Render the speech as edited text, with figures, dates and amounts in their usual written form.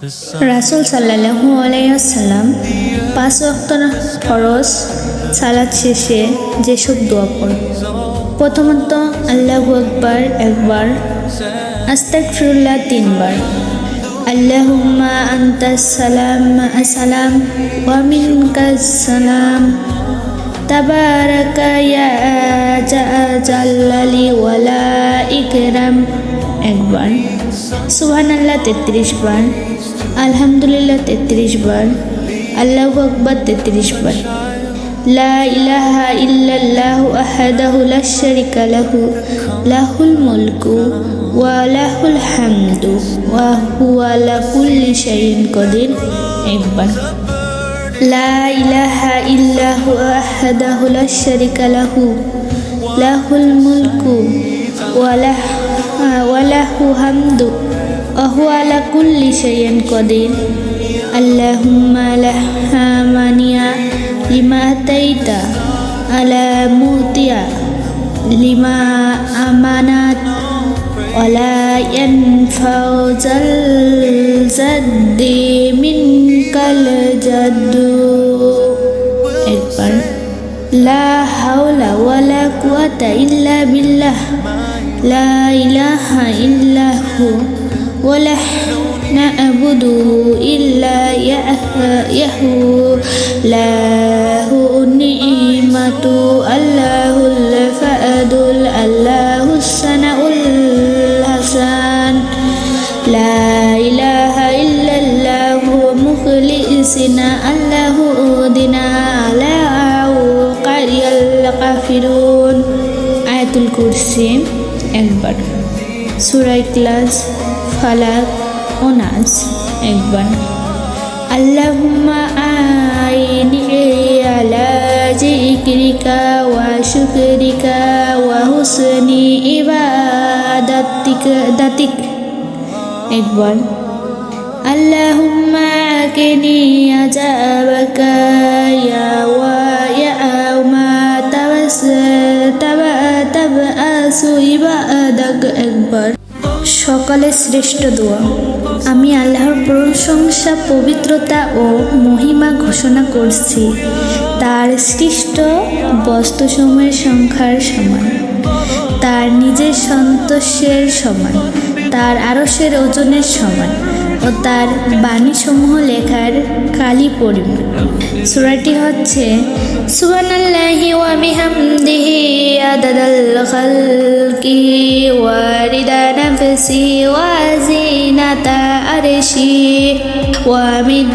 রাসূল সাল্লাল্লাহু আলাইহি ওয়াসাল্লাম ৫ ওয়াক্ত ফরজ সালাত শেষে যেসব দোয়া পড়ে, প্রথমত আল্লাহু আকবার একবার, আস্তাগফিরুল্লাহ ৩ বার, আল্লাহুম্মা আনতাস সালাম আসসালাম ওয়া মিনকাস সালাম তাবারাকা ইয়া জালালি ওয়ালা ইকরাম একবার, সুবহানাল্লাহ ৩৩ বার, আলহামদুলিল্লাহ ৩৩ বার, আল্লাহু আকবার ৩৩ বার, লা ইলাহা ইল্লাল্লাহু ওয়াহদাহু লা শারীকা লাহু লাহুল মুলকু ওয়া লাহুল হামদু ওয়া হুয়া আলা কুল্লি শাইইন কাদির একবার, লা ইলাহা ইল্লাহু ওয়াহদাহু লা শারীকা লাহু লাহুল মুলকু ওয়া লাহু হামদু ওয়া হুয়া আলা কুল্লি শাইইন কাদির, আল্লাহুম্মা লা মানিয়া লিমা আতাইতা আলা মুতিয়া লিমা আমানাত ওয়ালা ইয়ানফাউ যাল জাদ্দি মিনকাল জাদ্দু একবার, লা হাওলা ওয়ালা কুওয়াতা ইল্লা বিল্লাহ লা ইলাহা ইল্লাহু ওয়ালা না'বুদু ইল্লা ইয়াহু লাহু নি'মাতু আল্লাহুল ফাদুল আল্লাহুস সানাউল হাসান লা ইলাহা ইল্লাল্লাহু মুখলিসিনা আল্লাহু দিনা লা কারিয়াল কাফিরুন আয়াতুল কুরসি একবার, সূরা ইখলাস, ফালাক ও নাস একবার, আল্লাহুম্মা আইনি আলা যিকরিকা ওয়া শুকরিকা ওয়া হুসনি ইবাদাতিক একবার, আল্লাহুম্মা আকিনি আযাবাকা ইয়া মা তাবআসু ইবাদাক একবার। সকালের শ্রেষ্ঠ দোয়া। আমি আল্লাহর প্রশংসা, পবিত্রতা ও মহিমা ঘোষণা করছি। তার সৃষ্ট বস্তুসমূহের সংখ্যার সমান, তার নিজের সন্তোষের সমান, তার আরশের ওজনের সমান ও তার বাণীসমূহ লেখার কালি পরিমাণ। সূরাটি হচ্ছে সুবহানাল্লাহি ওয়া বিহামদিহি আদাদাল খালকি ওয়া রিদা নাফসি ওয়া জিনাতা আরশি ওয়া মিন